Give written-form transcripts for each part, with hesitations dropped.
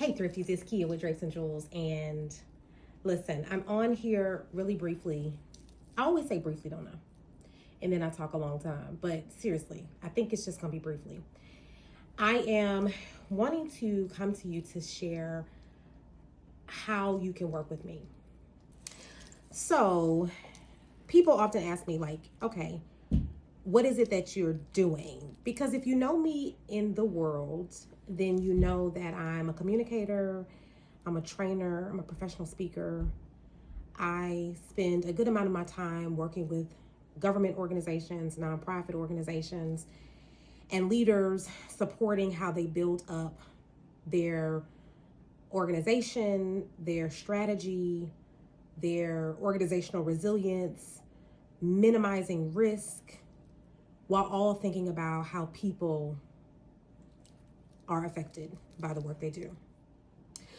Hey Thrifties, it's Kia with Drapes and Jewels, and listen, I'm on here really briefly. I always say briefly, don't know, and then I talk a long time, but seriously, I think it's just gonna be briefly. I am wanting to come to you to share how you can work with me. So people often ask me like, okay, what is it that you're doing? Because if you know me in the world, then you know that I'm a communicator, I'm a trainer, I'm a professional speaker. I spend a good amount of my time working with government organizations, nonprofit organizations, and leaders, supporting how they build up their organization, their strategy, their organizational resilience, minimizing risk, while all thinking about how people are affected by the work they do.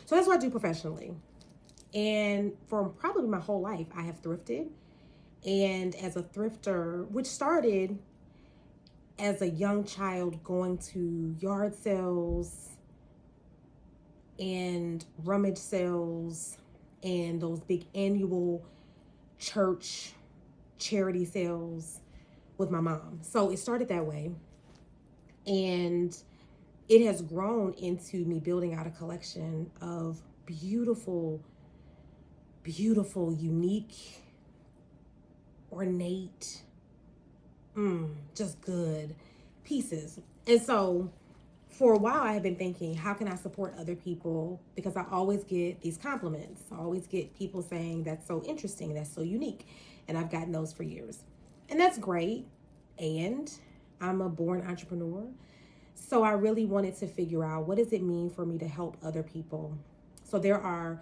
So that's what I do professionally. And for probably my whole life, I have thrifted. And as a thrifter, which started as a young child going to yard sales and rummage sales and those big annual church charity sales with my mom. So it started that way. And it has grown into me building out a collection of beautiful, unique, ornate, just good pieces. And so for a while I have been thinking, how can I support other people? Because I always get these compliments. I always get people saying, that's so interesting, that's so unique. And I've gotten those for years. And that's great. And I'm a born entrepreneur. So I really wanted to figure out, what does it mean for me to help other people? So there are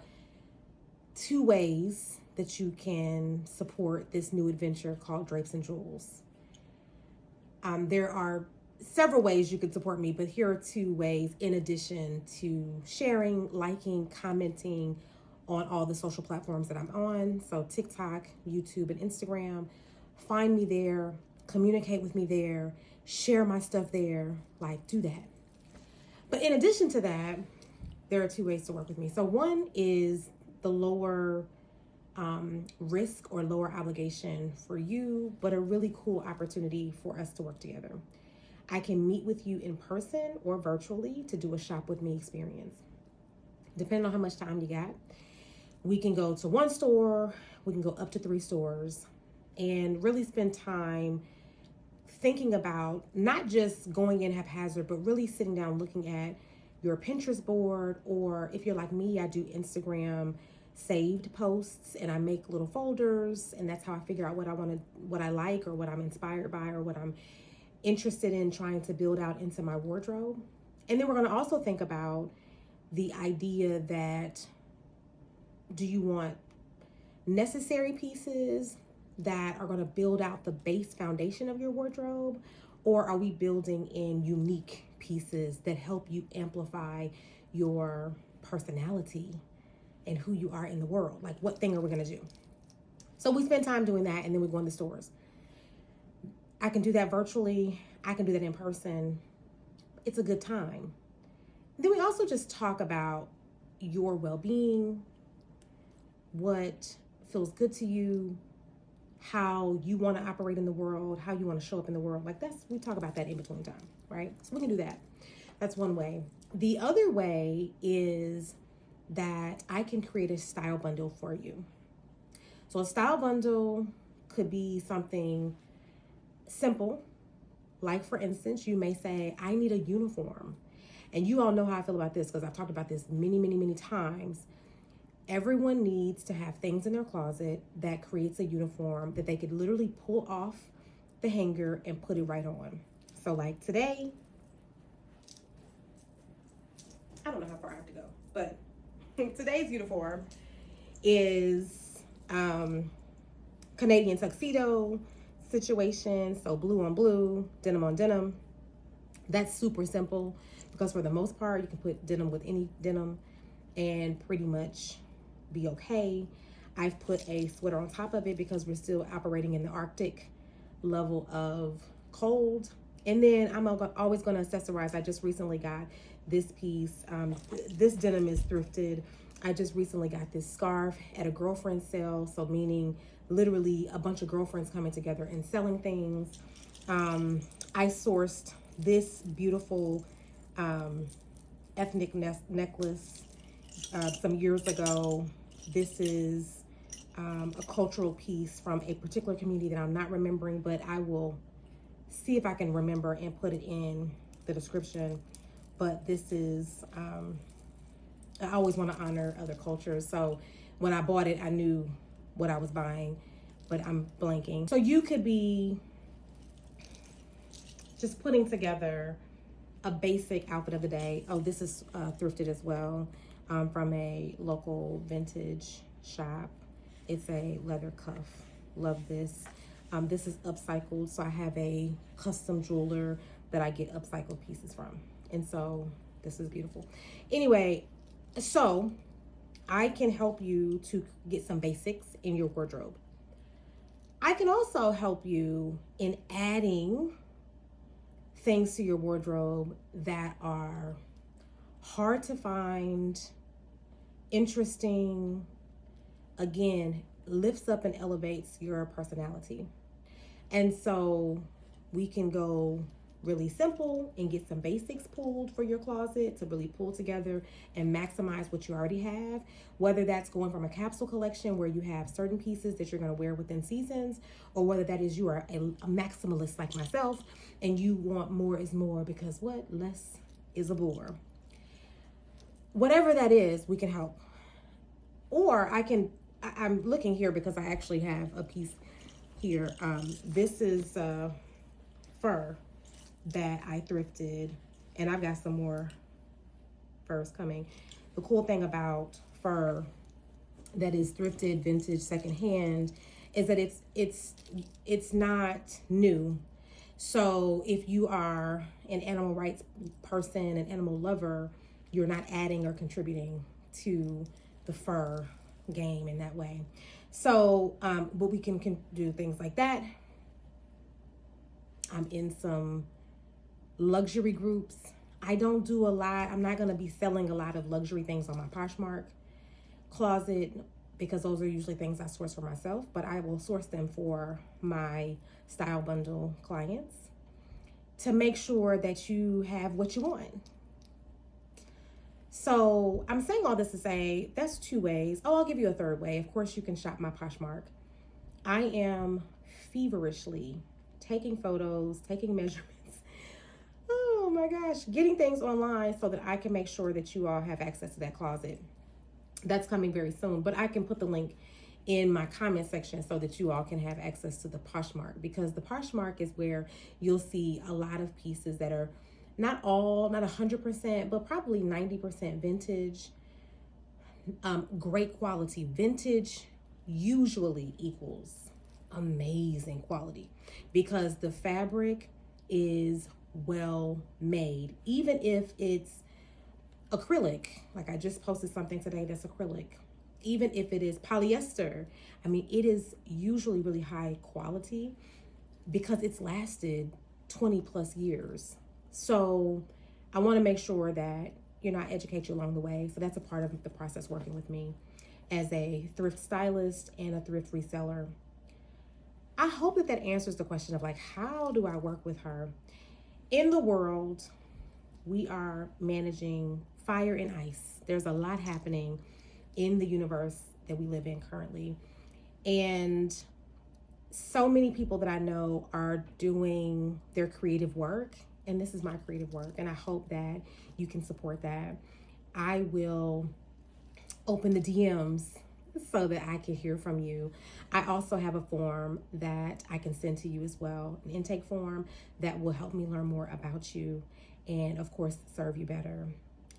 two ways that you can support this new adventure called Drapes and Jewels. There are several ways you can support me, but here are two ways in addition to sharing, liking, commenting on all the social platforms that I'm on. So TikTok, YouTube, and Instagram. Find me there, communicate with me there, share my stuff there, like do that. But in addition to that, there are two ways to work with me. So one is the lower risk or lower obligation for you, but a really cool opportunity for us to work together. I can meet with you in person or virtually to do a shop with me experience. Depending on how much time you got, we can go to one store, we can go up to 3 stores, and really spend time thinking about not just going in haphazard, but really sitting down looking at your Pinterest board, or if you're like me, I do Instagram saved posts and I make little folders, and that's how I figure out what I like, or what I'm inspired by, or what I'm interested in trying to build out into my wardrobe. And then we're going to also think about the idea that, do you want necessary pieces that are going to build out the base foundation of your wardrobe, or are we building in unique pieces that help you amplify your personality and who you are in the world? Like, what thing are we going to do? So we spend time doing that, and then we go in the stores. I can do that virtually, I can do that in person. It's a good time. Then we also just talk about your well-being, what feels good to you, how you want to operate in the world, how you want to show up in the world. Like, we talk about that in between time, right? So we can do that. That's one way. The other way is that I can create a style bundle for you. So a style bundle could be something simple. Like, for instance, you may say, I need a uniform. And you all know how I feel about this, because I've talked about this many times. Everyone needs to have things in their closet that creates a uniform that they could literally pull off the hanger and put it right on. So like today, I don't know how far I have to go, but today's uniform is Canadian tuxedo situation. So blue on blue, denim on denim. That's super simple, because for the most part, you can put denim with any denim and pretty much be okay. I've put a sweater on top of it because we're still operating in the Arctic level of cold. And then I'm always going to accessorize. I just recently got this piece. This denim is thrifted. I just recently got this scarf at a girlfriend sale. So meaning literally a bunch of girlfriends coming together and selling things. I sourced this beautiful ethnic necklace some years ago. This is a cultural piece from a particular community that I'm not remembering, but I will see if I can remember and put it in the description. But this is, I always want to honor other cultures. So when I bought it, I knew what I was buying, but I'm blanking. So you could be just putting together a basic outfit of the day. Oh, this is thrifted as well, from a local vintage shop. It's a leather cuff. Love this. This is upcycled, so I have a custom jeweler that I get upcycled pieces from. And so this is beautiful. Anyway, so I can help you to get some basics in your wardrobe. I can also help you in adding things to your wardrobe that are hard to find, interesting, again, lifts up and elevates your personality. And so we can go really simple and get some basics pulled for your closet to really pull together and maximize what you already have, whether that's going from a capsule collection where you have certain pieces that you're going to wear within seasons, or whether that is you are a maximalist like myself and you want more is more, because what? Less is a bore. Whatever that is, we can help. Or I'm looking here because I actually have a piece here. This is fur that I thrifted, and I've got some more furs coming. The cool thing about fur that is thrifted, vintage, secondhand, is that it's not new. So if you are an animal rights person, an animal lover, you're not adding or contributing to the fur game in that way. So, but we can do things like that. I'm in some luxury groups. I don't do a lot. I'm not going to be selling a lot of luxury things on my Poshmark closet because those are usually things I source for myself, but I will source them for my style bundle clients to make sure that you have what you want. So I'm saying all this to say that's 2 ways. Oh, I'll give you a 3rd way. Of course, you can shop my Poshmark. I am feverishly taking photos, taking measurements. Oh my gosh, getting things online so that I can make sure that you all have access to that closet. That's coming very soon, but I can put the link in my comment section so that you all can have access to the Poshmark, because the Poshmark is where you'll see a lot of pieces that are not 100%, but probably 90% vintage, great quality. Vintage usually equals amazing quality because the fabric is well made. Even if it's acrylic, like I just posted something today that's acrylic, even if it is polyester, I mean, it is usually really high quality because it's lasted 20 plus years. So I want to make sure that, you know, I educate you along the way. So that's a part of the process working with me as a thrift stylist and a thrift reseller. I hope that that answers the question of like, how do I work with her? In the world, we are managing fire and ice. There's a lot happening in the universe that we live in currently. And so many people that I know are doing their creative work. And this is my creative work. And I hope that you can support that. I will open the DMs so that I can hear from you. I also have a form that I can send to you as well, an intake form that will help me learn more about you and, of course, serve you better.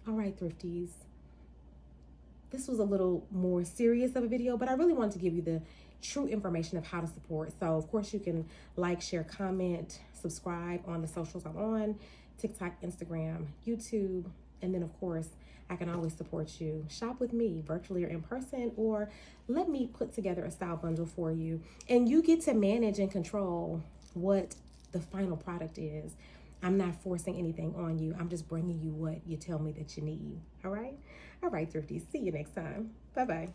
All right, Thrifties. This was a little more serious of a video, but I really wanted to give you the true information of how to support. So, of course, you can like, share, comment, subscribe on the socials I'm on, TikTok, Instagram, YouTube, and then, of course, I can always support you. Shop with me virtually or in person, or let me put together a style bundle for you. And you get to manage and control what the final product is. I'm not forcing anything on you. I'm just bringing you what you tell me that you need. All right? All right, Thrifties. See you next time. Bye-bye.